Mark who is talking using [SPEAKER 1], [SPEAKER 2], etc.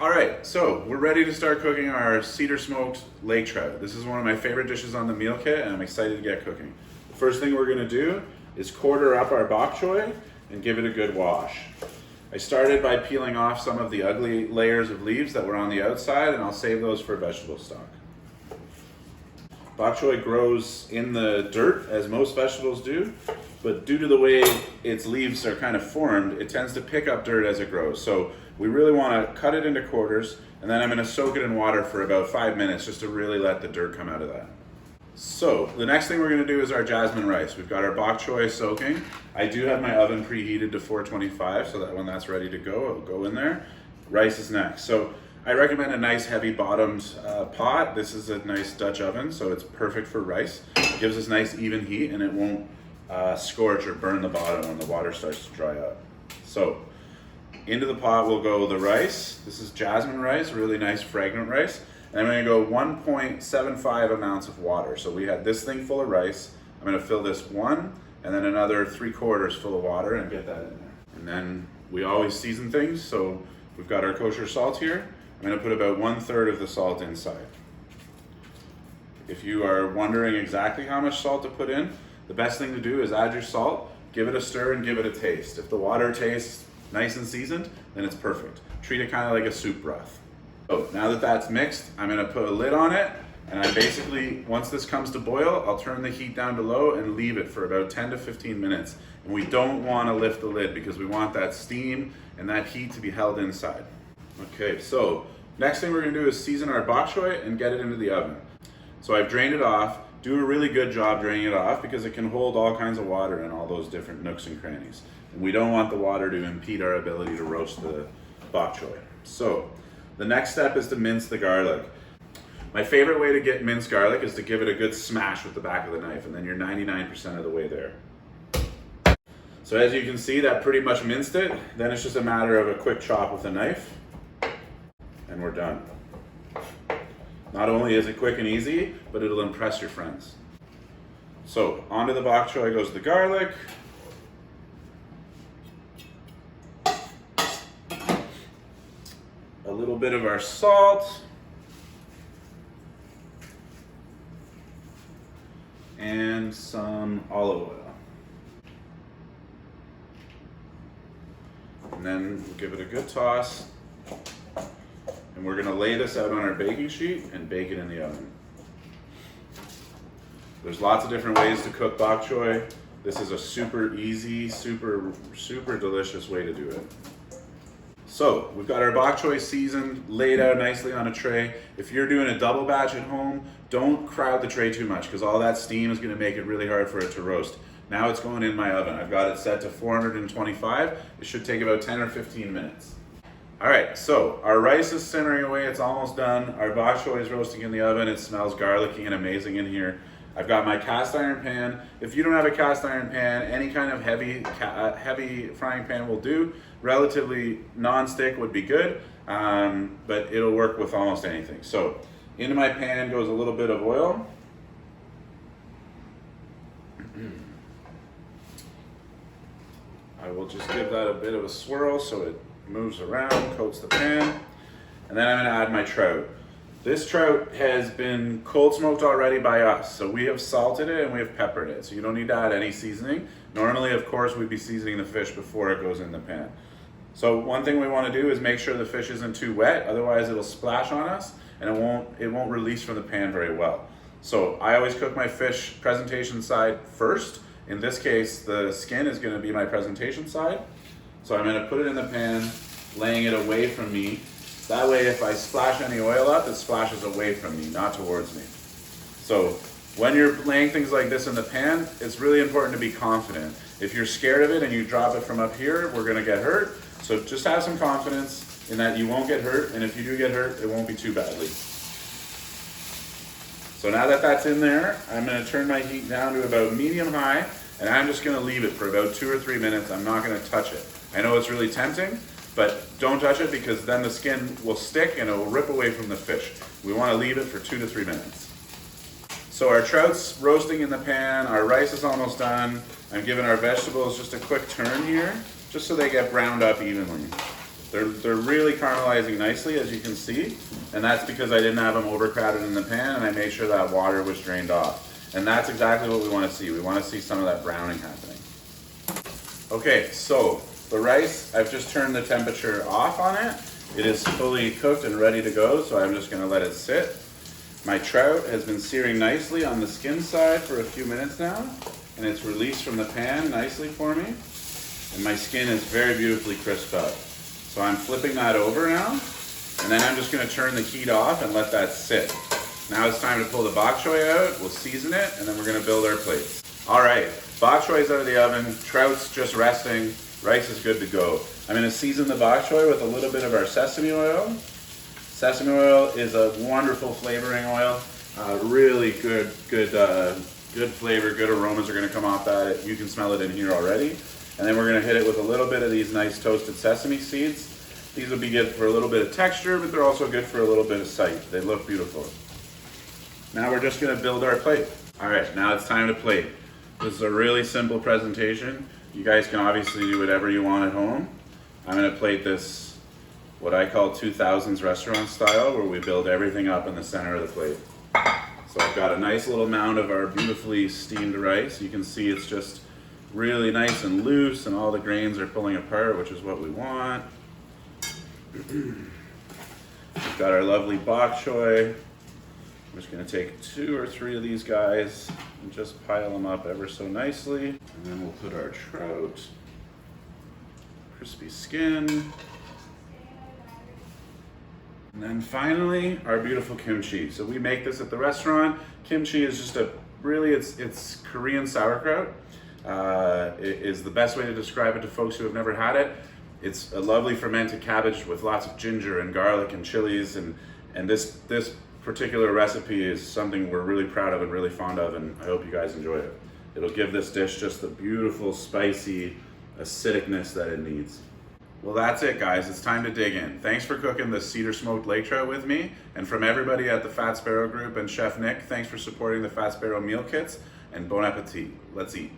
[SPEAKER 1] All right, so we're ready to start cooking our cedar smoked lake trout. This is one of my favorite dishes on the meal kit, and I'm excited to get cooking. The first thing we're gonna do is quarter up our bok choy and give it a good wash. I started by peeling off some of the ugly layers of leaves that were on the outside, and I'll save those for vegetable stock. Bok choy grows in the dirt, as most vegetables do, but due to the way its leaves are kind of formed, it tends to pick up dirt as it grows. So we really want to cut it into quarters, and then I'm going to soak it in water for about 5 minutes just to really let the dirt come out of that. So the next thing we're going to do is our jasmine rice. We've got our bok choy soaking. I do have my oven preheated to 425, so that when that's ready to go, it'll go in there. Rice is next. So I recommend a nice heavy bottomed pot. This is a nice Dutch oven, so it's perfect for rice. It gives us nice even heat, and it won't scorch or burn the bottom when the water starts to dry up. So into the pot will go the rice. This is jasmine rice, really nice fragrant rice. And I'm going to go 1.75 amounts of water. So we had this thing full of rice. I'm going to fill this one and then another 3/4 full of water and get that in there. And then we always season things. So we've got our kosher salt here. I'm going to put about 1/3 of the salt inside. If you are wondering exactly how much salt to put in, the best thing to do is add your salt, give it a stir, and give it a taste. If the water tastes nice and seasoned, then it's perfect. Treat it kind of like a soup broth. So now that that's mixed, I'm going to put a lid on it, and I basically, once this comes to boil, I'll turn the heat down to low and leave it for about 10 to 15 minutes. And we don't want to lift the lid because we want that steam and that heat to be held inside. Okay, so next thing we're going to do is season our bok choy and get it into the oven. So I've drained it off. Do a really good job draining it off because it can hold all kinds of water in all those different nooks and crannies. And we don't want the water to impede our ability to roast the bok choy. So the next step is to mince the garlic. My favorite way to get minced garlic is to give it a good smash with the back of the knife, and then you're 99% of the way there. So as you can see, that pretty much minced it. Then it's just a matter of a quick chop with a knife, and we're done. Not only is it quick and easy, but it'll impress your friends. So onto the bok choy goes the garlic. A little bit of our salt. And some olive oil. And then we'll give it a good toss. And we're gonna lay this out on our baking sheet and bake it in the oven. There's lots of different ways to cook bok choy. This is a super easy, super delicious way to do it. So we've got our bok choy seasoned, laid out nicely on a tray. If you're doing a double batch at home, don't crowd the tray too much because all that steam is gonna make it really hard for it to roast. Now it's going in my oven. I've got it set to 425. It should take about 10 or 15 minutes. All right, so our rice is simmering away, it's almost done. Our bok choy is roasting in the oven. It smells garlicky and amazing in here. I've got my cast iron pan. If you don't have a cast iron pan, any kind of heavy frying pan will do. Relatively non-stick would be good, but it'll work with almost anything. So into my pan goes a little bit of oil. I will just give that a bit of a swirl so it moves around, coats the pan, and then I'm going to add my trout. This trout has been cold smoked already by us, so we have salted it and we have peppered it, so you don't need to add any seasoning. Normally, of course, we'd be seasoning the fish before it goes in the pan. So one thing we want to do is make sure the fish isn't too wet, otherwise it'll splash on us and it won't release from the pan very well. So I always cook my fish presentation side first. In this case, the skin is going to be my presentation side. So I'm going to put it in the pan, laying it away from me. That way, if I splash any oil up, it splashes away from me, not towards me. So when you're laying things like this in the pan, it's really important to be confident. If you're scared of it and you drop it from up here, we're going to get hurt. So just have some confidence in that you won't get hurt, and if you do get hurt, it won't be too badly. So now that that's in there, I'm going to turn my heat down to about medium-high, and I'm just going to leave it for about 2 or 3 minutes. I'm not going to touch it. I know it's really tempting, but don't touch it because then the skin will stick and it will rip away from the fish. We want to leave it for 2 to 3 minutes. So our trout's roasting in the pan, our rice is almost done. I'm giving our vegetables just a quick turn here, just so they get browned up evenly. They're really caramelizing nicely, as you can see, and that's because I didn't have them overcrowded in the pan, and I made sure that water was drained off. And that's exactly what we want to see. We want to see some of that browning happening. Okay, so the rice, I've just turned the temperature off on it. It is fully cooked and ready to go, so I'm just going to let it sit. My trout has been searing nicely on the skin side for a few minutes now, and it's released from the pan nicely for me. And my skin is very beautifully crisped up. So I'm flipping that over now, and then I'm just going to turn the heat off and let that sit. Now it's time to pull the bok choy out, we'll season it, and then we're going to build our plates. All right, bok choy's out of the oven, trout's just resting, rice is good to go. I'm going to season the bok choy with a little bit of our sesame oil. Sesame oil is a wonderful flavoring oil. Really good flavor, good aromas are going to come off that. You can smell it in here already. And then we're going to hit it with a little bit of these nice toasted sesame seeds. These will be good for a little bit of texture, but they're also good for a little bit of sight. They look beautiful. Now we're just going to build our plate. All right, now it's time to plate. This is a really simple presentation. You guys can obviously do whatever you want at home. I'm going to plate this, what I call 2000s restaurant style, where we build everything up in the center of the plate. So I've got a nice little mound of our beautifully steamed rice. You can see it's just really nice and loose, and all the grains are pulling apart, which is what we want. We've got our lovely bok choy. I'm just going to take 2 or 3 of these guys and just pile them up ever so nicely. And then we'll put our trout, crispy skin. And then finally, our beautiful kimchi. So we make this at the restaurant. Kimchi is just it's Korean sauerkraut. It is the best way to describe it to folks who have never had it. It's a lovely fermented cabbage with lots of ginger and garlic and chilies, and this particular recipe is something we're really proud of and really fond of, and I hope you guys enjoy it. It'll give this dish just the beautiful, spicy acidicness that it needs. Well, that's it, guys. It's time to dig in. Thanks for cooking the Cedar smoked lake trout with me, and from everybody at the Fat Sparrow Group and Chef Nick, thanks for supporting the Fat Sparrow meal kits, and bon appetit. Let's eat.